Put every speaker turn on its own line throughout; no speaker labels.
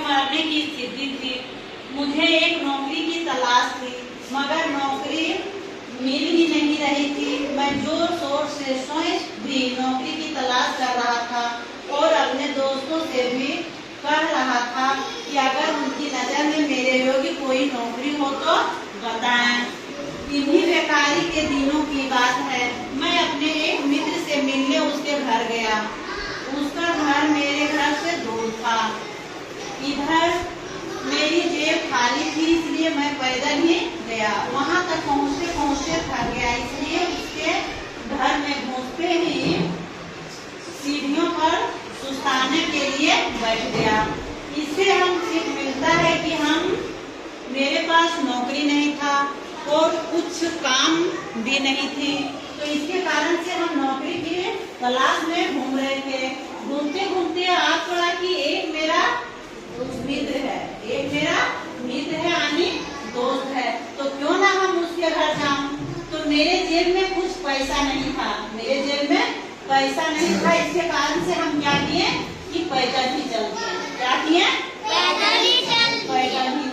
मरने की स्थिति थी। मुझे एक नौकरी की तलाश थी, मगर नौकरी मिल ही नहीं रही थी। मैं जोर शोर से स्वयं भी नौकरी की तलाश कर रहा था और अपने दोस्तों से भी कह रहा था कि अगर उनकी नज़र में मेरे योग्य कोई नौकरी हो तो बताएं। इन्हीं बेकारी के दिनों की बात है। मैं अपने एक मित्र से मिलने उसके घर गया। उसका घर मेरे घर से दूर था। इधर मेरी जेब खाली थी, इसलिए मैं पैदल ही गया। वहां तक पहुंचते पहुंचते थक गया, इसलिए उसके घर में घुसते ही सीढ़ियों पर सुस्ताने के लिए बैठ गया। इससे हम सीख मिलता है कि मेरे पास नौकरी नहीं था और कुछ काम भी नहीं थी, तो इसके कारण से हम नौकरी की तलाश में घूम रहे थे। घूमते घूमते आज पड़ा कि एक मेरा मित्र है यानी दोस्त है, तो क्यों ना हम उसके घर जाऊं। तो मेरे जेब में कुछ पैसा नहीं था, इसके कारण से हम क्या किए कि पैदल ही चल दिए। क्या किए? पैदल ही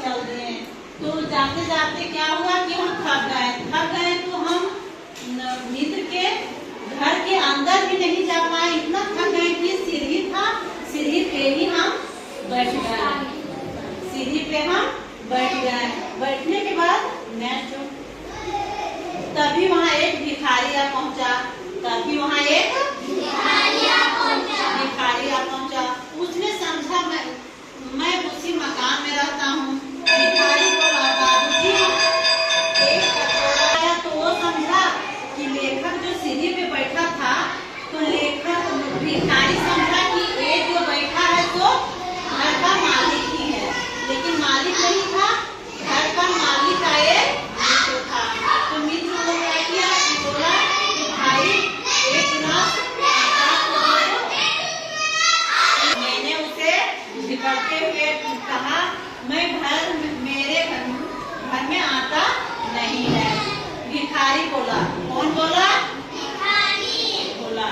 चल दिए। तो जाते जाते क्या हुआ कि हम थक गए तो हम मित्र के घर के अंदर भी नहीं जा पाए। इतना थक गए कि सीढ़ी पे ही हम बैठ गए। बैठने के बाद तभी वहाँ एक भिखारिया पहुँचा। उसने समझा मैं उसी मकान में रहता हूँ। भिखारी बोला, बाबूजी एक कटोरा आया। तो वो समझा कि लेखक जो सीढ़ी पे बैठा था, तो भिखारी समझा कि ये जो बैठा है तो घर का मालिक ही है, लेकिन मालिक नहीं था, घर का मालिक का एक मित्र था। तो मित्र को क्या किया कि बोला कि भाई एक गिलास मैंने उसे झिकड़ते हुए कहा, मेरे घर में आटा नहीं है। भिखारी बोला। कौन बोला? बोला।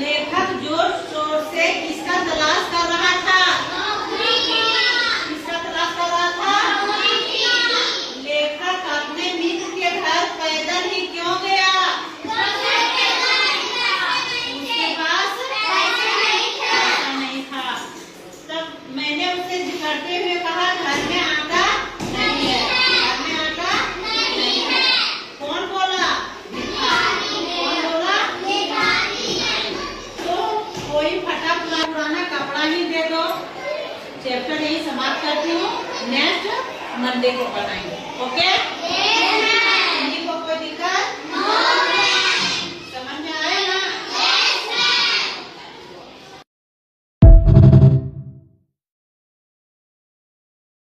लेखक जोर शोर से किसका तलाश कर रहा था? लेखक अपने मित्र के घर पैदल ही क्यों गया? उसके पास पैसा नहीं था। तब मैंने उसे झिकड़ते हुए कहा, घर में आटा नहीं है। कौन बोला? कौन बोला? तो कोई फटा पुराना कपड़ा ही दे दो। चैप्टर यही समाप्त करती हूँ। नेक्स्ट मंडे को बनाएंगे। ओके।